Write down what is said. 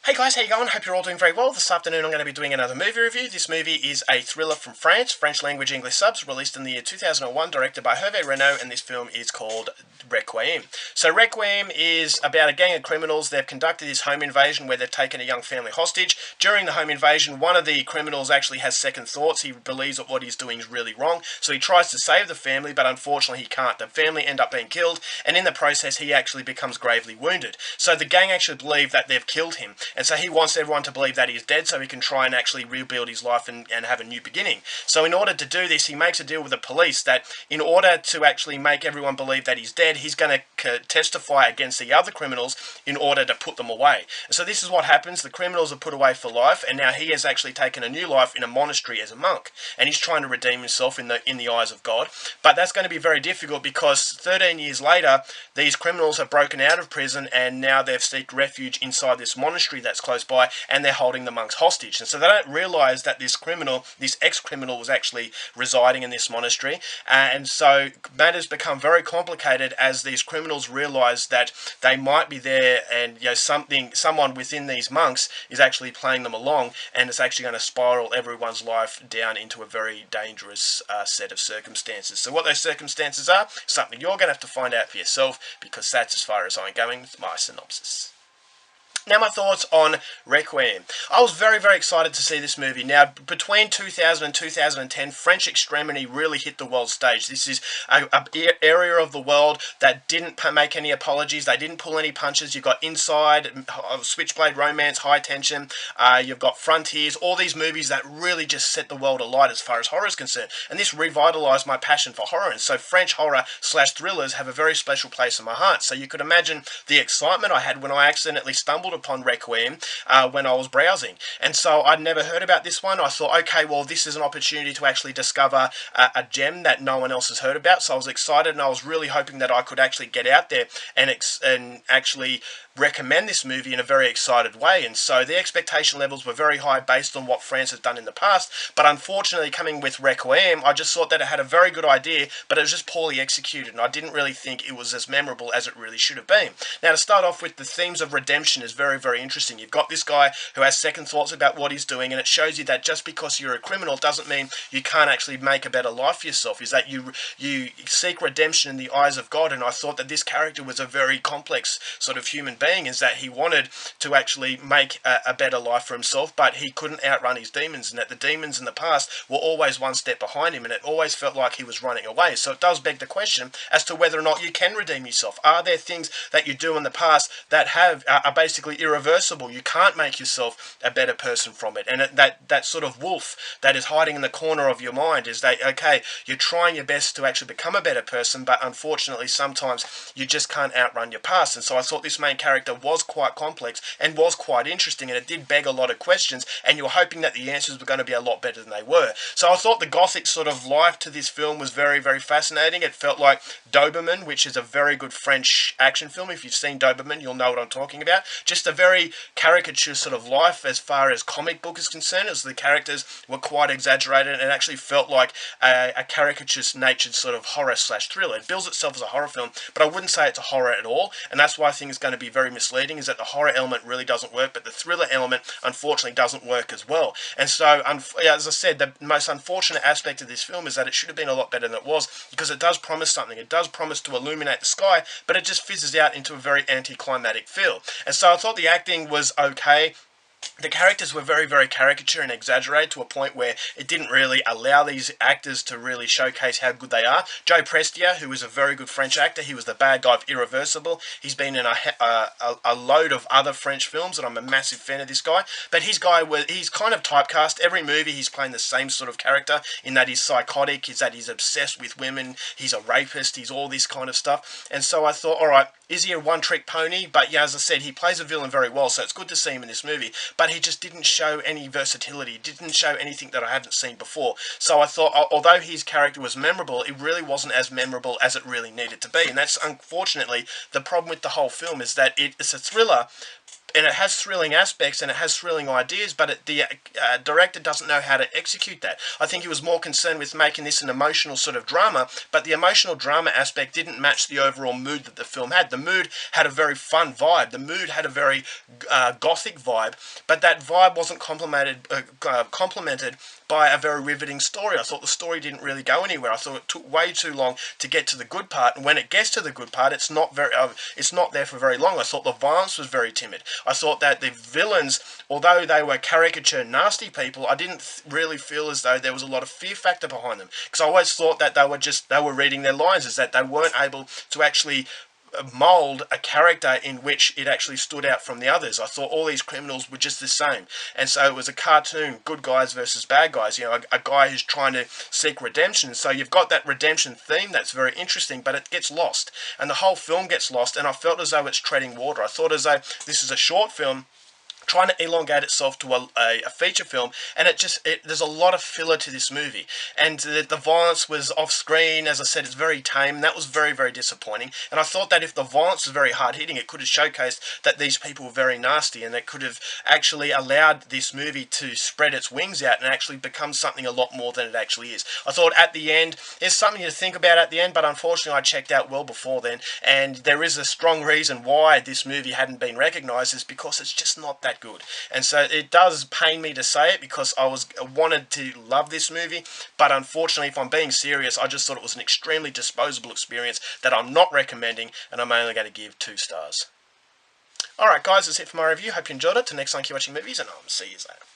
Hey guys, how you going? Hope you're all doing very well. This afternoon I'm going to be doing another movie review. This movie is a thriller from France, French language English subs, released in the year 2001, directed by Hervé Renaud, and this film is called Requiem. So Requiem is about a gang of criminals. They've conducted this home invasion where they've taken a young family hostage. During the home invasion, one of the criminals actually has second thoughts. He believes that what he's doing is really wrong, so he tries to save the family, but unfortunately he can't. The family end up being killed, and in the process he actually becomes gravely wounded. So the gang actually believe that they've killed him, and so he wants everyone to believe that he's dead so he can try and actually rebuild his life and have a new beginning. So in order to do this, he makes a deal with the police that in order to actually make everyone believe that he's dead, he's going to testify against the other criminals in order to put them away. So this is what happens. The criminals are put away for life, and now he has actually taken a new life in a monastery as a monk, and he's trying to redeem himself in the eyes of God. But that's going to be very difficult because 13 years later, these criminals have broken out of prison, and now they've sought refuge inside this monastery that's close by, and they're holding the monks hostage. And so they don't realise that this ex-criminal was actually residing in this monastery, and so matters become very complicated as these criminals realise that they might be there, and someone within these monks is actually playing them along, and it's actually going to spiral everyone's life down into a very dangerous set of circumstances. So what those circumstances are, something you're going to have to find out for yourself, because that's as far as I'm going with my synopsis. Now my thoughts on Requiem. I was very, very excited to see this movie. Now, between 2000 and 2010, French extremity really hit the world stage. This is an area of the world that didn't make any apologies. They didn't pull any punches. You've got Inside, Switchblade Romance, High Tension. You've got Frontiers. All these movies that really just set the world alight as far as horror is concerned. And this revitalised my passion for horror. And so French horror/thrillers have a very special place in my heart. So you could imagine the excitement I had when I accidentally stumbled upon Requiem when I was browsing. And so I'd never heard about this one. I thought, okay, well, this is an opportunity to actually discover a gem that no one else has heard about. So I was excited, and I was really hoping that I could actually get out there and actually recommend this movie in a very excited way. And so the expectation levels were very high based on what France has done in the past, but unfortunately, coming with Requiem, I just thought that it had a very good idea, but it was just poorly executed, and I didn't really think it was as memorable as it really should have been. Now, to start off with, the themes of redemption is very, very interesting. You've got this guy who has second thoughts about what he's doing, and it shows you that just because you're a criminal doesn't mean you can't actually make a better life for yourself. Is that you seek redemption in the eyes of God, and I thought that this character was a very complex sort of human being, is that he wanted to actually make a better life for himself, but he couldn't outrun his demons, and that the demons in the past were always one step behind him, and it always felt like he was running away. So it does beg the question as to whether or not you can redeem yourself. Are there things that you do in the past that are basically irreversible? You can't make yourself a better person from it, and that sort of wolf that is hiding in the corner of your mind is that, okay, you're trying your best to actually become a better person, but unfortunately sometimes you just can't outrun your past. And so I thought this main character was quite complex and was quite interesting, and it did beg a lot of questions, and you were hoping that the answers were going to be a lot better than they were. So I thought the gothic sort of life to this film was very, very fascinating. It felt like Doberman, which is a very good French action film. If you've seen Doberman, you'll know what I'm talking about. Just a very caricature sort of life as far as comic book is concerned, as the characters were quite exaggerated, and it actually felt like a caricature-natured sort of horror/thriller. It bills itself as a horror film, but I wouldn't say it's a horror at all, and that's why I think it's going to be very misleading, is that the horror element really doesn't work, but the thriller element unfortunately doesn't work as well. And so, as I said, the most unfortunate aspect of this film is that it should have been a lot better than it was, because it does promise something. It does promise to illuminate the sky, but it just fizzes out into a very anticlimactic feel. And so I thought the acting was okay. The characters were very, very caricature and exaggerated to a point where it didn't really allow these actors to really showcase how good they are. Joe Prestia, who is a very good French actor, he was the bad guy of Irreversible. He's been in a load of other French films, and I'm a massive fan of this guy. But he's kind of typecast. Every movie he's playing the same sort of character, in that he's psychotic, is that he's obsessed with women, he's a rapist, he's all this kind of stuff. And so I thought, all right, is he a one-trick pony? But yeah, as I said, he plays a villain very well, so it's good to see him in this movie. but he just didn't show any versatility, didn't show anything that I hadn't seen before. So I thought, although his character was memorable, it really wasn't as memorable as it really needed to be. And that's unfortunately the problem with the whole film, is that it's a thriller, and it has thrilling aspects and it has thrilling ideas, but the director doesn't know how to execute that. I think he was more concerned with making this an emotional sort of drama, but the emotional drama aspect didn't match the overall mood that the film had. The mood had a very fun vibe. The mood had a very gothic vibe, but that vibe wasn't complemented by a very riveting story. I thought the story didn't really go anywhere. I thought it took way too long to get to the good part, and when it gets to the good part, it's not there for very long. I thought the violence was very timid. I thought that the villains, although they were caricature nasty people, I didn't really feel as though there was a lot of fear factor behind them, because I always thought that they were reading their lines, is that they weren't able to actually mould a character in which it actually stood out from the others. I thought all these criminals were just the same, and so it was a cartoon, good guys versus bad guys, you know, a guy who's trying to seek redemption. So you've got that redemption theme that's very interesting, but it gets lost, and the whole film gets lost, and I felt as though it's treading water. I thought as though this is a short film trying to elongate itself to a feature film, and there's a lot of filler to this movie, and the violence was off screen. As I said, it's very tame, and that was very, very disappointing. And I thought that if the violence was very hard hitting, it could have showcased that these people were very nasty, and it could have actually allowed this movie to spread its wings out and actually become something a lot more than it actually is. I thought at the end, there's something to think about at the end, but unfortunately I checked out well before then, and there is a strong reason why this movie hadn't been recognised, is because it's just not that good. And so it does pain me to say it, because I wanted to love this movie, but unfortunately, if I'm being serious, I just thought it was an extremely disposable experience that I'm not recommending, and I'm only going to give 2 stars. Alright guys, that's it for my review. Hope you enjoyed it. Till next time, keep watching movies, and I'll see you later.